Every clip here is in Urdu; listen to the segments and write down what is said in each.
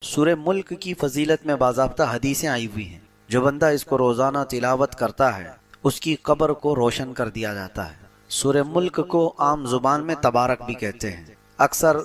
سورہ ملک کی فضیلت میں باضابطہ حدیثیں آئی ہوئی ہیں۔ جو بندہ اس کو روزانہ تلاوت کرتا ہے اس کی قبر کو روشن کر دیا جاتا ہے۔ سورہ ملک کو عام زبان میں تبارک بھی کہتے ہیں۔ اکثر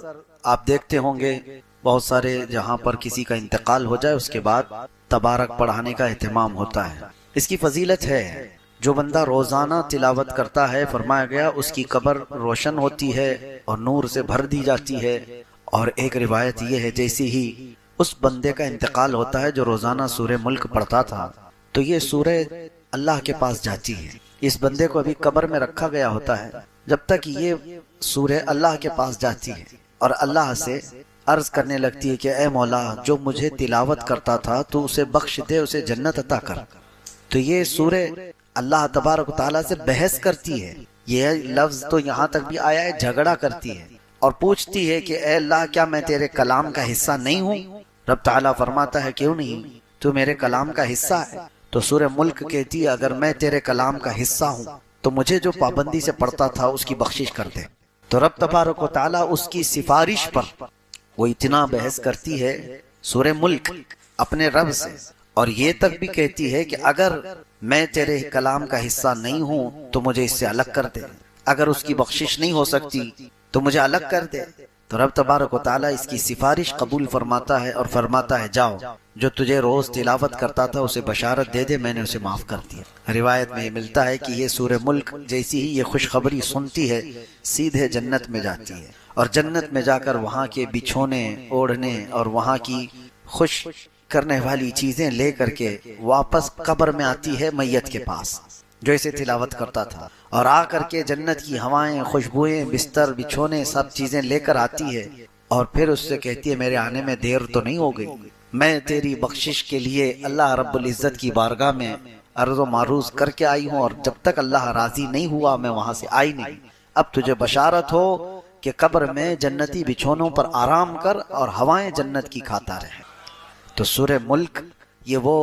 آپ دیکھتے ہوں گے بہت سارے جہاں پر کسی کا انتقال ہو جائے اس کے بعد تبارک پڑھانے کا اہتمام ہوتا ہے۔ اس کی فضیلت ہے، جو بندہ روزانہ تلاوت کرتا ہے فرمایا گیا اس کی قبر روشن ہوتی ہے اور نور سے بھر دی جاتی ہے۔ اور ایک روایت یہ ہے جیسی ہی اس بندے کا انتقال ہوتا ہے جو روزانہ سورہ ملک پڑھتا تھا تو یہ سورہ اللہ کے پاس جاتی ہے۔ اس بندے کو ابھی قبر میں رکھا گیا ہوتا ہے جب تک یہ سورہ اللہ کے پاس جاتی ہے اور اللہ سے عرض کرنے لگتی ہے کہ اے مولا جو مجھے تلاوت کرتا تھا تو اسے بخش دے، اسے جنت عطا کر۔ تو یہ سورہ اللہ تبارک و تعالیٰ سے بحث کرتی ہے۔ یہ لفظ تو یہاں تک بھی آیا ہے جھگڑا کرتی ہے اور پوچھتی ہے کہ اے اللہ کیا میں تیرے کلام کا حصہ نہیں ہوں؟ رب تعالیٰ فرماتا ہے کیوں نہیں، تو میرے کلام کا حصہ ہے۔ تو سورہ ملک کہتی ہے اگر میں تیرے کلام کا حصہ ہوں تو مجھے جو پابندی سے پڑھتا تھا اس کی بخشش کر دے۔ تو رب تبارک و تعالیٰ اس کی سفارش پر وہ اتنا بحث کرتی ہے سورہ ملک اپنے رب سے، اور یہ تک بھی کہتی ہے کہ اگر میں تیرے کلام کا حصہ نہیں ہوں تو مجھے اس سے الگ کر دے، اگر اس کی بخشش نہیں ہو سکتی تو مجھے الگ کر دے۔ تو رب تبارک و تعالیٰ اس کی سفارش قبول فرماتا ہے اور فرماتا ہے جاؤ جو تجھے روز تلاوت کرتا تھا اسے بشارت دے دے، میں نے اسے معاف کر دیا۔ روایت میں یہ ملتا ہے کہ یہ سورہ ملک جیسی ہی یہ خوشخبری سنتی ہے سیدھے جنت میں جاتی ہے، اور جنت میں جا کر وہاں کے بچھونے اوڑھنے اور وہاں کی خوش کرنے والی چیزیں لے کر کے واپس قبر میں آتی ہے میت کے پاس جو اسے تلاوت کرتا تھا، اور آ کر کے جنت کی ہوائیں، خوشبوئیں، بستر، بچھونے سب چیزیں لے کر آتی ہے، اور پھر اس سے کہتی ہے میرے آنے میں دیر تو نہیں ہو گئی، میں تیری بخشش کے لیے اللہ رب العزت کی بارگاہ میں عرض و معروض کر کے آئی ہوں، اور جب تک اللہ راضی نہیں ہوا میں وہاں سے آئی نہیں۔ اب تجھے بشارت ہو کہ قبر میں جنتی بچھونوں پر آرام کر اور ہوائیں جنت کی کھاتا رہے۔ تو سورہ ملک یہ وہ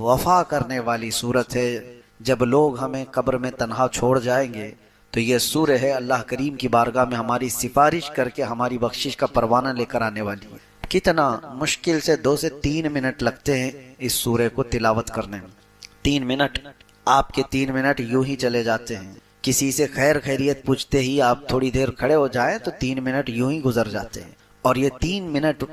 وفا کرنے والی صورت ہے، جب لوگ ہمیں قبر میں تنہا چھوڑ جائیں گے تو یہ سورہ ہے اللہ کریم کی بارگاہ میں ہماری سفارش کر کے ہماری بخشش کا پروانہ لے کر آنے والی ہے۔ کتنا مشکل سے 2 سے 3 منٹ لگتے ہیں اس سورہ کو تلاوت کرنے میں۔ 3 منٹ، آپ کے 3 منٹ یوں ہی چلے جاتے ہیں۔ کسی سے خیر خیریت پوچھتے ہی آپ تھوڑی دیر کھڑے ہو جائیں تو 3 منٹ یوں ہی گزر جاتے ہیں، اور یہ 3 منٹ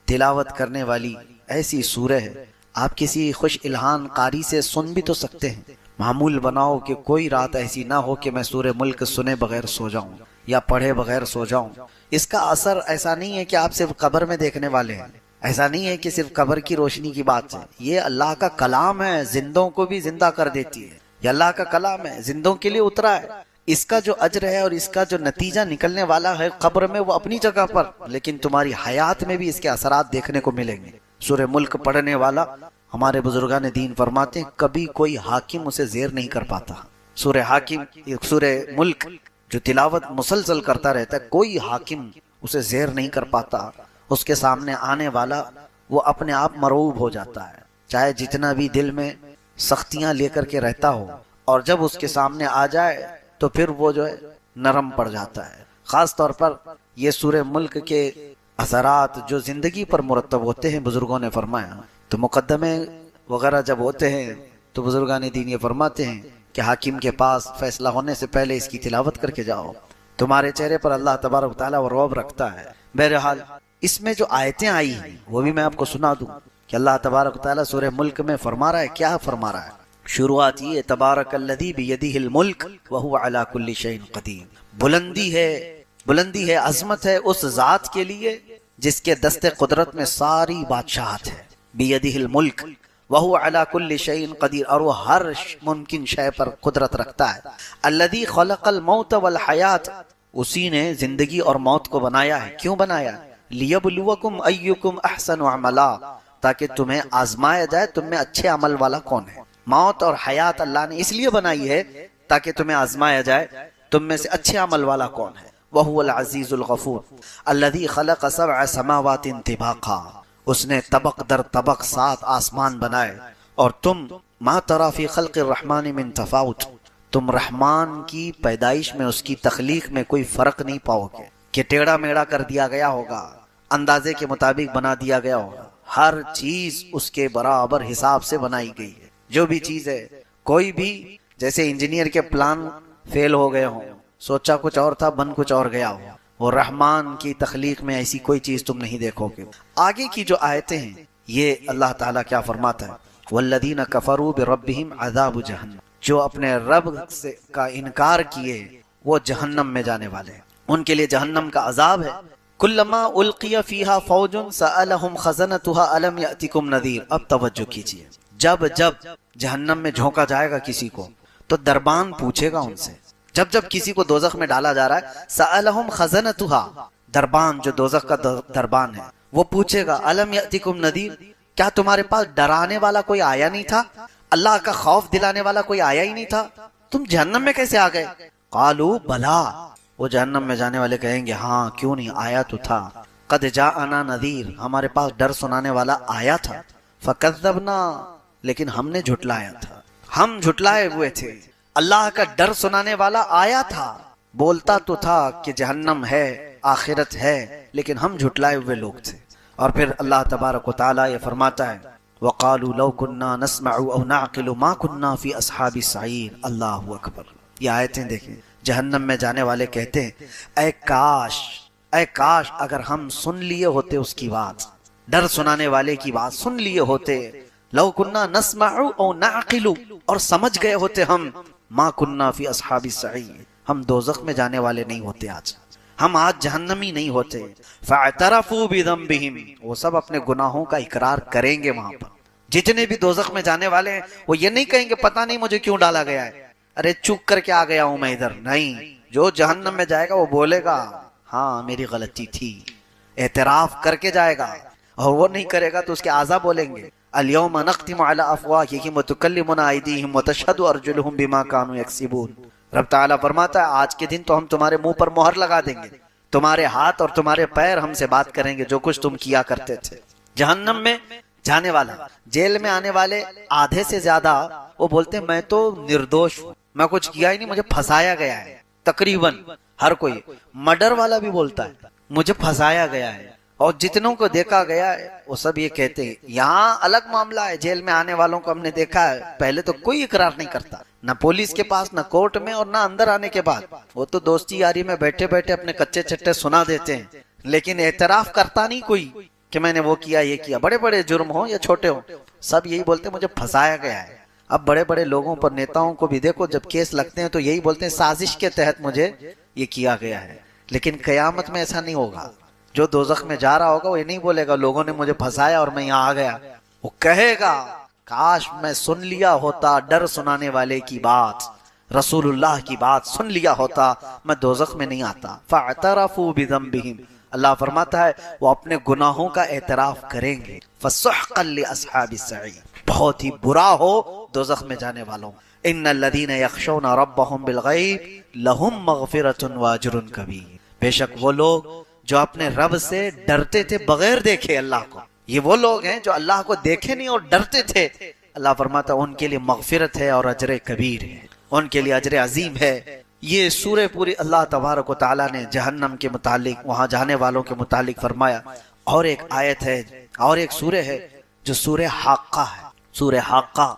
تلاوت کرنے والی ایسی سورہ ہے آپ کسی خوش الہان قاری سے سن بھی تو سکتے ہیں۔ معمول بناؤ کہ کوئی رات ایسی نہ ہو کہ میں سورہ ملک سنے بغیر سو جاؤں یا پڑھے بغیر سو جاؤں۔ اس کا اثر ایسا نہیں ہے کہ آپ صرف قبر میں دیکھنے والے ہیں، ایسا نہیں ہے کہ صرف قبر کی روشنی کی بات ہے، یہ اللہ کا کلام ہے، زندوں کو بھی زندہ کر دیتی ہے۔ یہ اللہ کا کلام ہے، زندوں کے لیے اترا ہے، اس کا جو اجر ہے اور اس کا جو نتیجہ نکلنے والا ہے قبر میں وہ اپنی جگہ پر، لیکن تمہاری حیات میں بھی اس کے اثرات دیکھنے کو ملیں گے۔ سورہ ملک پڑھنے والا ہمارے بزرگان دین فرماتے ہیں کبھی کوئی حاکم اسے زیر نہیں کر پاتا۔ سورہ ملک جو تلاوت مسلسل کرتا رہتا ہے کوئی حاکم اسے زیر نہیں کر پاتا، اس کے سامنے آنے والا وہ اپنے آپ مرعوب ہو جاتا ہے، چاہے جتنا بھی دل میں سختیاں لے کر کے رہتا ہو، اور جب اس کے سامنے آ جائے تو پھر وہ جو ہے نرم پڑ جاتا ہے۔ خاص طور پر یہ سورہ ملک کے اثرات جو زندگی پر مرتب ہوتے ہیں، بزرگوں نے فرمایا تو مقدمے وغیرہ جب ہوتے ہیں تو بزرگان دین یہ فرماتے ہیں کہ حاکم کے پاس فیصلہ ہونے سے پہلے اس کی تلاوت کر کے جاؤ، تمہارے چہرے پر اللہ تبارک و تعالیٰ رعب رکھتا ہے۔ بہرحال اس میں جو آیتیں آئی ہیں وہ بھی میں آپ کو سنا دوں کہ اللہ تبارک و تعالیٰ سورہ ملک میں فرما رہا ہے، کیا فرما رہا ہے۔ شروعات یہ تبارک الذی بیدہ الملک وہو علی کل شیء قدیر، بلندی ہے عظمت ہے اس ذات کے لیے جس کے دست قدرت میں ساری بادشاہت ہے۔ بیدہ الملک وہو علی کل شیء قدیر، اور وہ ہر ممکن شے پر قدرت رکھتا ہے۔ الذی خلق الموت والحیات، اسی نے زندگی اور موت کو بنایا ہے۔ کیوں بنایا؟ لیبلوکم ایکم احسن عملا، تاکہ تمہیں آزمایا جائے تم میں اچھے عمل والا کون ہے۔ موت اور حیات اللہ نے اس لیے بنائی ہے تاکہ تمہیں آزمایا جائے تم میں سے اچھے عمل والا کون ہے۔ وہو العزیز الغفور الذی خلق 7 سماوات طباقا، اس نے طبق در طبق 7 آسمان بنائے، اور تم ما تری فی خلق الرحمن من تفاوت، تم رحمان کی پیدائش میں اس کی تخلیق میں کوئی فرق نہیں پاؤ گے کہ ٹیڑھا میڑھا کر دیا گیا ہوگا، اندازے کے مطابق بنا دیا گیا ہوگا۔ ہر چیز اس کے برابر حساب سے بنائی گئی ہے. جو بھی چیز ہے، کوئی بھی، جیسے انجینئر کے پلان فیل ہو گئے ہوں، سوچا کچھ اور تھا بن کچھ اور گیا ہو، اور رحمان کی تخلیق میں ایسی کوئی چیز تم نہیں دیکھو گے. آگے کی جو آیتیں ہیں یہ اللہ تعالیٰ کیا فرماتا ہے، والذین کفروا بربہم عذاب جہنم، جو اپنے رب سے کا انکار کیے وہ جہنم میں جانے والے ہیں، ان کے لیے جہنم کا عذاب ہے. کلما القی فیہا فوج سألہم خزنتها الم یأتکم نذیر. اب توجہ کیجیے، جب جب جہنم میں جھونکا جائے گا کسی کو تو دربان پوچھے گا ان سے. جب جب کسی کو دوزخ میں ڈالا جا رہا ہے، سألہم خزنتها، دربان جو دوزخ کا دربان ہے وہ پوچھے گا الم یأتکم نذیر، کیا تمہارے پاس ڈرانے والا کوئی آیا نہیں تھا، اللہ کا خوف دلانے والا کوئی آیا ہی نہیں تھا، تم جہنم میں کیسے آ گئے؟ قالوا بلا، وہ جہنم میں جانے والے کہیں گے ہاں کیوں نہیں، آیا تو تھا. قد جاءنا نذیر، ہمارے پاس ڈر سنانے والا آیا تھا. فکذبنا، لیکن ہم نے جھٹلایا تھا، ہم جھٹلائے ہوئے تھے. اللہ کا ڈر سنانے والا آیا تھا، بولتا تو تھا کہ جہنم ہے، آخرت ہے، لیکن ہم جھٹلائے ہوئے لوگ تھے. اور پھر اللہ تبارک و تعالیٰ یہ فرماتا ہے وَقَالُوا لَوْ كُنَّا نَسْمَعُ أَوْ نَعْقِلُ مَا كُنَّا فِي أَصْحَابِ السَّعِيرِ. اللہ اکبر. یہ آیتیں دیکھیں، جہنم میں جانے والے کہتے ہیں اے کاش اگر ہم سن لیے ہوتے اس کی بات، ڈر سنانے والے کی بات سن لیے ہوتے. لَوْ كُنَّا نَسْمَعُ أَوْ نَعْقِلُ، اور سمجھ گئے ہوتے ہم، مَا كُنَّا فِي أَصْحَابِ السَّعِيرِ، ہم دوزخ میں جانے والے نہیں ہوتے، ہم آج جہنمی نہیں ہوتے. فَاعْتَرَفُوا بِذَنبِهِمْ، وہ سب اپنے گناہوں کا اقرار کریں گے وہاں پر. جتنے بھی دوزخ میں جانے والے ہیں وہ یہ نہیں کہیں گے پتہ نہیں مجھے کیوں ڈالا گیا ہے، ارے چک کر کے آ گیا ہوں میں ادھر. نہیں، جو جہنم میں جائے گا وہ بولے گا ہاں میری غلطی تھی، اعتراف کر کے جائے گا. اور وہ نہیں کرے گا تو اس کے اعضاء بولیں گے اليوم نختم على افواههم وتكلمنا ايديهم وتشهد ارجلهم بما كانوا يكسبون. رب تعالیٰ فرماتا ہے آج کے دن تو ہم تمہارے منہ پر مہر لگا دیں گے، تمہارے ہاتھ اور تمہارے پیر ہم سے بات کریں گے جو کچھ تم کیا کرتے تھے. جہنم میں جانے والا، جیل میں آنے والے آدھے سے زیادہ وہ بولتے ہیں میں تو نردوش ہوں، میں کچھ کیا ہی نہیں، مجھے پھنسایا گیا ہے. تقریباً ہر کوئی، مرڈر والا بھی بولتا ہے مجھے پھنسایا گیا ہے. اور جتنوں کو دیکھا گیا ہے وہ سب یہ کہتے ہیں. یہاں الگ معاملہ ہے، جیل میں آنے والوں کو ہم نے دیکھا ہے پہلے تو کوئی اقرار نہیں کرتا، نہ پولیس کے پاس، نہ کورٹ میں، اور نہ اندر آنے کے بعد. وہ تو دوستی یاری میں بیٹھے بیٹھے اپنے کچے چٹے سنا دیتے ہیں، لیکن اعتراف کرتا نہیں کوئی کہ میں نے وہ کیا یہ کیا. بڑے بڑے جرم ہوں یا چھوٹے ہوں سب یہی بولتے ہیں مجھے پھنسایا گیا ہے. اب بڑے بڑے لوگوں پر، نیتاؤں کو بھی دیکھو جب کیس لگتے ہیں تو یہی بولتے ہیں سازش کے تحت مجھے یہ کیا گیا ہے. لیکن قیامت میں ایسا نہیں ہوگا. جو دوزخ میں جا رہا ہوگا وہ یہ نہیں بولے گا لوگوں نے مجھے پھنسایا اور میں یہاں آ گیا، وہ کہے گا کاش میں سن لیا ہوتا ڈر سنانے والے کی بات، رسول اللہ کی بات سن لیا ہوتا، میں دوزخ میں نہیں آتا. فاعترفوا بذنبہم، اللہ فرماتا ہے وہ اپنے گناہوں کا اعتراف کریں گے. فسحقا لاصحاب السعیر، بہت ہی برا ہو دوزخ میں جانے والوں. ان الذین یخشون ربهم بالغیب لهم مغفرۃ واجر کبیر، بے شک وہ لوگ جو اپنے رب سے ڈرتے تھے بغیر دیکھے اللہ کو، یہ وہ لوگ ہیں جو اللہ کو دیکھے نہیں اور ڈرتے تھے. اللہ فرماتا ان کے لیے مغفرت ہے اور اجر کبیر ہے، ان کے لیے اجر عظیم ہے. یہ سورہ پوری اللہ تبارک و تعالیٰ نے جہنم کے متعلق، وہاں جانے والوں کے متعلق فرمایا. اور ایک آیت ہے اور ایک سورہ ہے جو سورہ حاقہ ہے. سورہ حاقہ،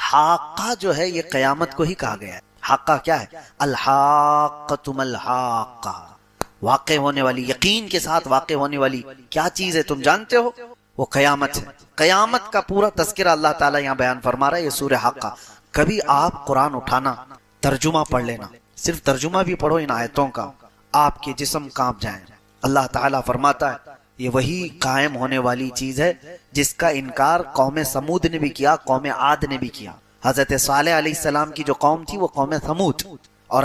حاقہ جو ہے یہ قیامت کو ہی کہا گیا ہے. حاقہ کیا ہے؟ الحاقۃ ما الحاقہ، واقع ہونے والی، یقین کے ساتھ واقع ہونے والی کیا چیز ہے تم جانتے ہو؟ وہ قیامت ہے. قیامت کا پورا تذکرہ اللہ تعالیٰ یہاں بیان فرما رہا ہے. یہ سورہ حاقہ. کبھی آپ قرآن اٹھانا، ترجمہ پڑھ لینا، صرف ترجمہ بھی پڑھو ان آیتوں کا، آپ کے جسم کانپ جائیں. اللہ تعالیٰ فرماتا ہے یہ وہی قائم ہونے والی چیز ہے جس کا انکار قوم سمود نے بھی کیا، قوم عاد نے بھی کیا. حضرت صالح علیہ السلام کی جو قوم تھی وہ قوم سمود، اور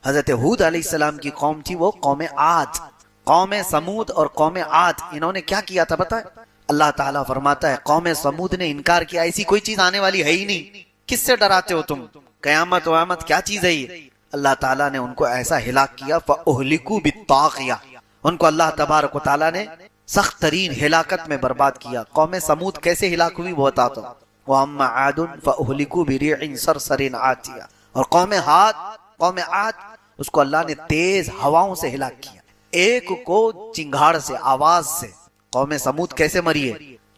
حضرت ہود علیہ السلام کی قوم تھی وہ قوم عاد. قوم سمود اور قوم عاد انہوں نے کیا کیا تھا بتائیں؟ اللہ تعالیٰ فرماتا ہے قوم سمود نے انکار کیا، ایسی کوئی چیز آنے والی ہے ہی نہیں، کس سے ڈراتے ہو تم، قیامت ویامت کیا چیز ہے یہ. اللہ تعالیٰ نے ان کو ایسا ہلاک کیا، فَأُهْلِكُوا بِالطَّاغِيَةِ، ان کو اللہ تبارک و تعالیٰ نے سخت ترین ہلاکت میں برباد کیا. قوم سمود کیسے ہلاک ہوئی وہ بتا دو. وَأَمَّا عَادٌ فَأُهْلِكُوا بِرِيحٍ صَرْصَرٍ عَاتِيَةٍ، اور قوم عاد اس کو اللہ نے تیز ہواؤں سے ہلاک کیا، ایک کو چنگھاڑ سے، آواز سے. قوم سمود کیسے مری ہے؟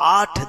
8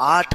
8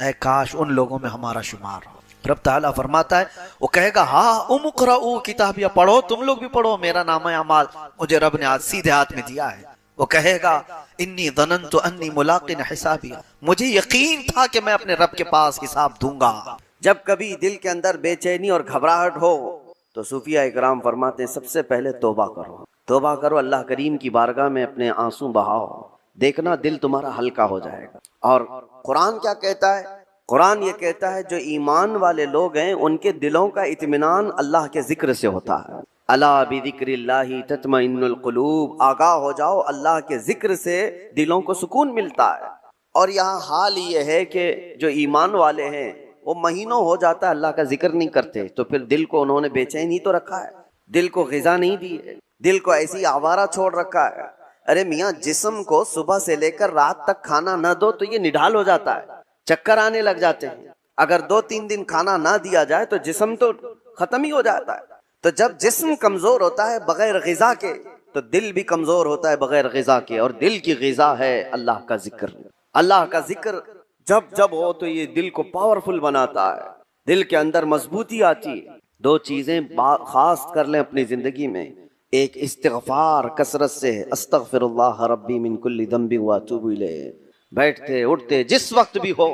اے کاش ان لوگوں میں ہمارا شمار ہو۔ رب تعالیٰ فرماتا ہے، وہ کہے گا ہاں اقرؤ کتابیہ، پڑھو، تم لوگ بھی پڑھو، میرا نامہ اعمال مجھے رب نے آج سیدھے ہاتھ میں دیا ہے۔ وہ کہے گا انی ظننت انی ملاق حسابیہ، مجھے یقین تھا کہ میں اپنے رب کے پاس حساب دوں گا۔ جب کبھی دل کے اندر بے چینی اور گھبراہٹ ہو تو صوفیہ اکرام فرماتے ہیں سب سے پہلے توبہ کرو، توبہ کرو، اللہ کریم کی بارگاہ میں اپنے آنسو بہاؤ، دیکھنا دل تمہارا ہلکا ہو جائے گا۔ اور قرآن کیا کہتا ہے؟ قرآن یہ کہتا ہے جو ایمان والے لوگ ہیں ان کے دلوں کا اطمینان اللہ کے ذکر سے ہوتا ہے۔ الا بذکر اللہ تطمئن القلوب، آگاہ ہو جاؤ، اللہ کے ذکر سے دلوں کو سکون ملتا ہے۔ اور یہاں حال یہ ہے کہ جو ایمان والے ہیں وہ مہینوں ہو جاتا ہے اللہ کا ذکر نہیں کرتے، تو پھر دل کو انہوں نے بے چین ہی تو رکھا ہے، دل کو غذا نہیں دی ہے، دل کو ایسی آوارہ چھوڑ رکھا ہے۔ ارے میاں، جسم کو صبح سے لے کر رات تک کھانا نہ دو تو یہ نڈھال ہو جاتا ہے، چکر آنے لگ جاتے ہیں۔ اگر 2-3 دن کھانا نہ دیا جائے تو جسم تو ختم ہی ہو جاتا ہے۔ تو جب جسم کمزور ہوتا ہے بغیر غذا کے تو دل بھی کمزور ہوتا ہے بغیر غذا کے، اور دل کی غذا ہے اللہ کا ذکر۔ اللہ کا ذکر جب جب ہو تو یہ دل کو پاورفل بناتا ہے، دل کے اندر مضبوطی آتی ہے۔ 2 چیزیں خاص کر لیں اپنی زندگی میں، ایک استغفار کثرت سے، استغفر اللہ ربی من کل ذنب واتوب الیہ، بیٹھتے اٹھتے جس وقت بھی ہو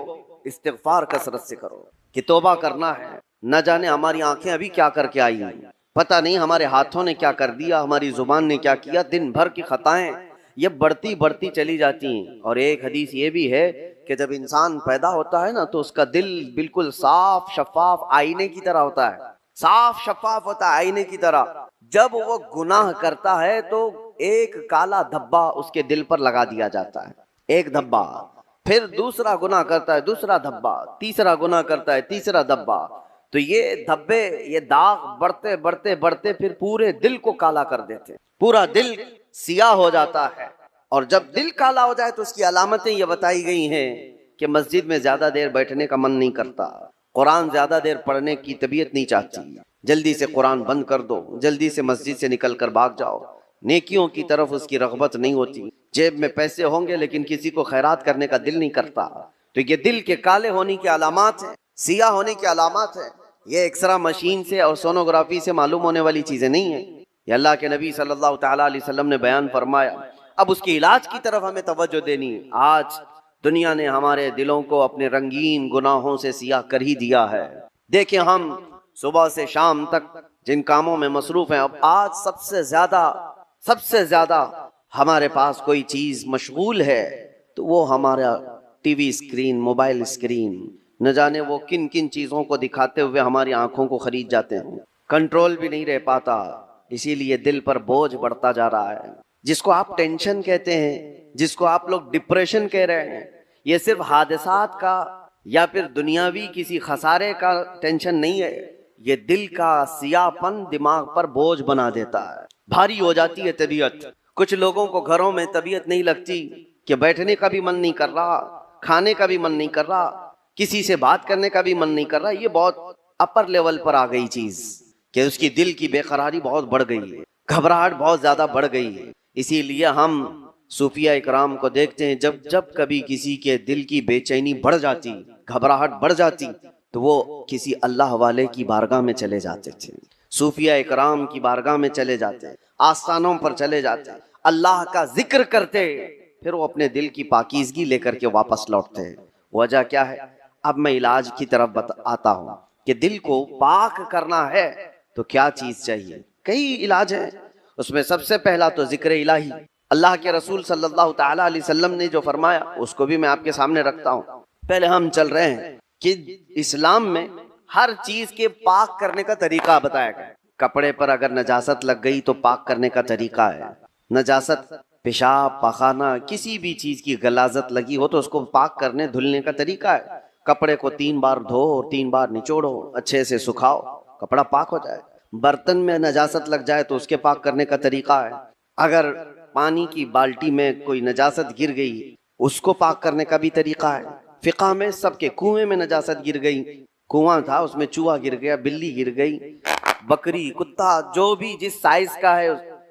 استغفار کثرت سے کرو کہ توبہ کرنا ہے۔ نہ جانے ہماری آنکھیں ابھی کیا کر کے آئی ہیں، پتہ نہیں ہمارے ہاتھوں نے کیا کر دیا، ہماری زبان نے کیا کیا، دن بھر کی خطائیں یہ بڑھتی چلی جاتی ہیں۔ اور ایک حدیث یہ بھی ہے کہ جب انسان پیدا ہوتا ہے نا تو اس کا دل بالکل صاف شفاف آئینے کی طرح ہوتا ہے، صاف شفاف ہوتا ہے آئینے کی طرح۔ جب وہ گناہ کرتا ہے تو ایک کالا دھبا اس کے دل پر لگا دیا جاتا ہے، ایک دھبا، پھر دوسرا گناہ کرتا ہے دوسرا دھبا، تیسرا گناہ کرتا ہے تیسرا دھبا، تو یہ دھبے، یہ داغ بڑھتے بڑھتے بڑھتے پھر پورے دل کو کالا کر دیتے، پورا دل سیاہ ہو جاتا ہے۔ اور جب دل کالا ہو جائے تو اس کی علامتیں یہ بتائی گئی ہیں کہ مسجد میں زیادہ دیر بیٹھنے کا من نہیں کرتا، قرآن زیادہ دیر پڑھنے کی طبیعت نہیں چاہتی، جلدی سے قرآن بند کر دو، جلدی سے مسجد سے نکل کر بھاگ جاؤ، نیکیوں کی طرف اس کی رغبت نہیں ہوتی، جیب میں پیسے ہوں گے لیکن کسی کو خیرات کرنے کا دل نہیں کرتا۔ تو یہ دل کے کالے ہونے کی علامات ہیں، سیاہ ہونے کی علامات ہیں۔ یہ ایکسرا مشین سے اور سونوگرافی سے معلوم ہونے والی چیزیں نہیں ہیں، یہ اللہ کے نبی صلی اللہ تعالیٰ علیہ وسلم نے بیان فرمایا۔ اب اس کے علاج کی طرف ہمیں توجہ دینی ہے۔ آج دنیا نے ہمارے دلوں کو اپنے رنگین گناہوں سے سیاہ کر ہی دیا ہے۔ دیکھیں ہم صبح سے شام تک جن کاموں میں مصروف ہیں، اب آج سب سے زیادہ ہمارے پاس کوئی چیز مشغول ہے تو وہ ہمارا T V screen, mobile screen, نہ جانے وہ کن کن چیزوں کو دکھاتے ہوئے ہماری آنکھوں کو خرید جاتے ہیں، کنٹرول بھی نہیں رہ پاتا، اسی لیے دل پر بوجھ بڑھتا جا رہا ہے۔ جس کو آپ ٹینشن کہتے ہیں، جس کو آپ لوگ ڈپریشن کہہ رہے ہیں، یہ صرف حادثات کا یا پھر دنیاوی کسی خسارے کا ٹینشن نہیں ہے، یہ دل کا سیاہ پن دماغ پر بوجھ بنا دیتا ہے، بھاری ہو جاتی ہے طبیعت۔ کچھ لوگوں کو گھروں میں طبیعت نہیں لگتی کہ بیٹھنے کا بھی من نہیں کر رہا، کھانے کا بھی من نہیں کر رہا، کسی سے بات کرنے کا بھی من نہیں کر رہا۔ یہ بہت اپر لیول پر آ گئی چیز کہ اس کی دل کی بے قراری بہت بڑھ گئی ہے، گھبراہٹ بہت زیادہ بڑھ گئی ہے۔ اسی لیے ہم صوفیہ اکرام کو دیکھتے ہیں، جب کبھی کسی کے دل کی بے چینی بڑھ جاتی، گھبراہٹ بڑھ جاتی، تو وہ کسی اللہ والے کی بارگاہ میں چلے جاتے تھے، صوفیہ اکرام کی بارگاہ میں چلے جاتے، آستانوں پر چلے جاتے، اللہ کا ذکر کرتے، پھر وہ اپنے دل کی پاکیزگی لے کر کے واپس لوٹتے ہیں۔ وجہ کیا ہے؟ اب میں علاج کی طرف آتا ہوں کہ دل کو پاک کرنا ہے تو کیا چیز چاہیے۔ کئی علاج ہیں، اس میں سب سے پہلا تو ذکر الہی۔ اللہ کے رسول صلی اللہ تعالیٰ علیہ وسلم نے جو فرمایا اس کو بھی میں آپ کے سامنے رکھتا ہوں۔ پہلے ہم چل رہے ہیں کہ اسلام میں ہر چیز کے پاک کرنے کا طریقہ بتایا گیا۔ کپڑے پر اگر نجاست لگ گئی تو پاک کرنے کا طریقہ ہے، نجاست پیشاب پخانہ کسی بھی چیز کی غلاظت لگی ہو تو اس کو پاک کرنے دھلنے کا طریقہ ہے۔ کپڑے کو 3 بار دھو، 3 بار نچوڑو، اچھے سے سکھاؤ، کپڑا پاک ہو جائے۔ برتن میں نجاست لگ جائے تو اس کے پاک کرنے کا طریقہ ہے۔ اگر پانی کی بالٹی میں کوئی نجاست گر گئی اس کو پاک کرنے کا بھی طریقہ ہے۔ فقہ میں سب کے کنویں میں نجاست گر گئی، کنواں تھا اس میں چوہا گر گیا، بلی گر گئی، بکری، کتا، جو بھی جس سائز کا ہے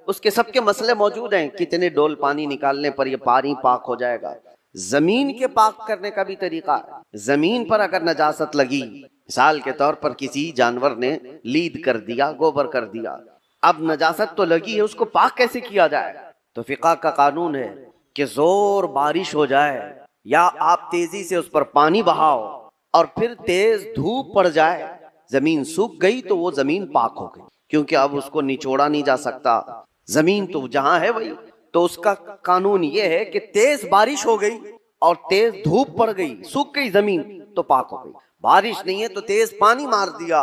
اس کے سب کے مسئلے موجود ہیں، کتنے ڈول پانی نکالنے پر یہ پانی پاک ہو جائے گا۔ زمین کے پاک کرنے کا بھی طریقہ ہے۔ زمین پر اگر نجاست لگی، مثال کے طور پر کسی جانور نے لید کر دیا، گوبر کر دیا، اب نجاست تو لگی ہے، اس کو پاک کیسے کیا جائے؟ تو فقہ کا قانون ہے کہ زور بارش ہو جائے یا آپ تیزی سے اس پر پانی بہاؤ اور پھر تیز دھوپ پڑ جائے، زمین سوکھ گئی تو وہ زمین پاک ہو گئی، کیونکہ اب اس کو نچوڑا نہیں جا سکتا، زمین تو جہاں ہے وہی۔ تو اس کا قانون یہ ہے کہ تیز بارش ہو گئی اور تیز دھوپ پڑ گئی، سوکھ گئی زمین تو پاک ہو گئی۔ بارش نہیں ہے تو تیز پانی مار دیا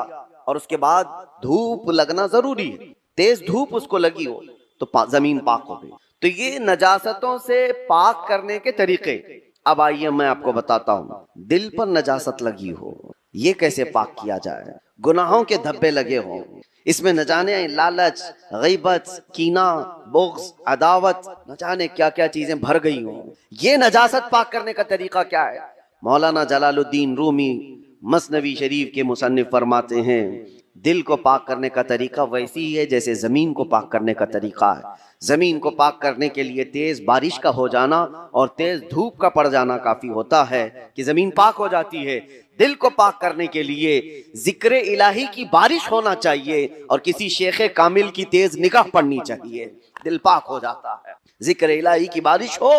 اور اس کے بعد دھوپ لگنا ضروری ہے، تیز دھوپ اس کو لگی ہو تو زمین پاک ہو گئی۔ تو یہ نجاستوں سے پاک کرنے کے طریقے۔ اب آئیے میں آپ کو بتاتا ہوں، دل پر نجاست لگی ہو یہ کیسے پاک کیا جائے؟ گناہوں کے دھبے لگے ہوں، اس میں نہ جانے لالچ، غیبت، کینہ، بغض، عداوت، نہ جانے کیا کیا چیزیں بھر گئی ہوں، یہ نجاست پاک کرنے کا طریقہ کیا ہے؟ مولانا جلال الدین رومی مثنوی شریف کے مصنف فرماتے ہیں دل کو پاک کرنے کا طریقہ ویسی ہی ہے جیسے زمین کو پاک کرنے کا طریقہ ہے۔ زمین کو پاک کرنے کے لیے تیز بارش کا ہو جانا اور تیز دھوپ کا پڑ جانا کافی ہوتا ہے کہ زمین پاک ہو جاتی ہے۔ دل کو پاک کرنے کے لیے ذکر الہی کی بارش ہونا چاہیے اور کسی شیخ کامل کی تیز نگاہ پڑنی چاہیے، دل پاک ہو جاتا ہے۔ ذکر الہی کی بارش ہو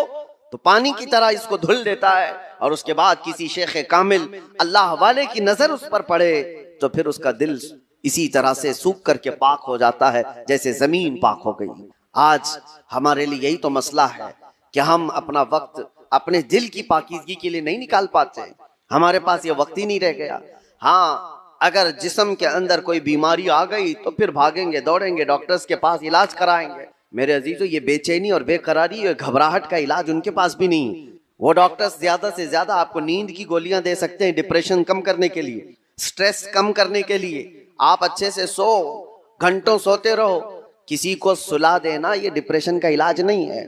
تو پانی کی طرح اس کو دھل دیتا ہے، اور اس کے بعد کسی شیخ کامل اللہ والے کی نظر اس پر پڑے تو پھر اس کا دل اسی طرح سے سوکھ کر کے پاک ہو جاتا ہے جیسے زمین پاک ہو گئی۔ آج ہمارے لیے یہی تو مسئلہ ہے کہ ہم اپنا وقت اپنے دل کی پاکیزگی کے لیے نہیں نکال پاتے، ہمارے پاس یہ وقت ہی نہیں رہ گیا۔ ہاں اگر جسم کے اندر کوئی بیماری آ گئی تو پھر بھاگیں گے، دوڑیں گے، ڈاکٹرز کے پاس علاج کرائیں گے۔ میرے عزیزو، یہ بے چینی اور بے قراری اور گھبراہٹ کا علاج ان کے پاس بھی نہیں۔ وہ ڈاکٹرز زیادہ سے زیادہ آپ کو نیند کی گولیاں دے سکتے ہیں ڈپریشن کم کرنے کے لیے، سٹریس کم کرنے کے لیے۔ آپ اچھے سے سو، گھنٹوں سوتے رہو، کسی کو سلا دینا یہ ڈپریشن کا علاج نہیں ہے۔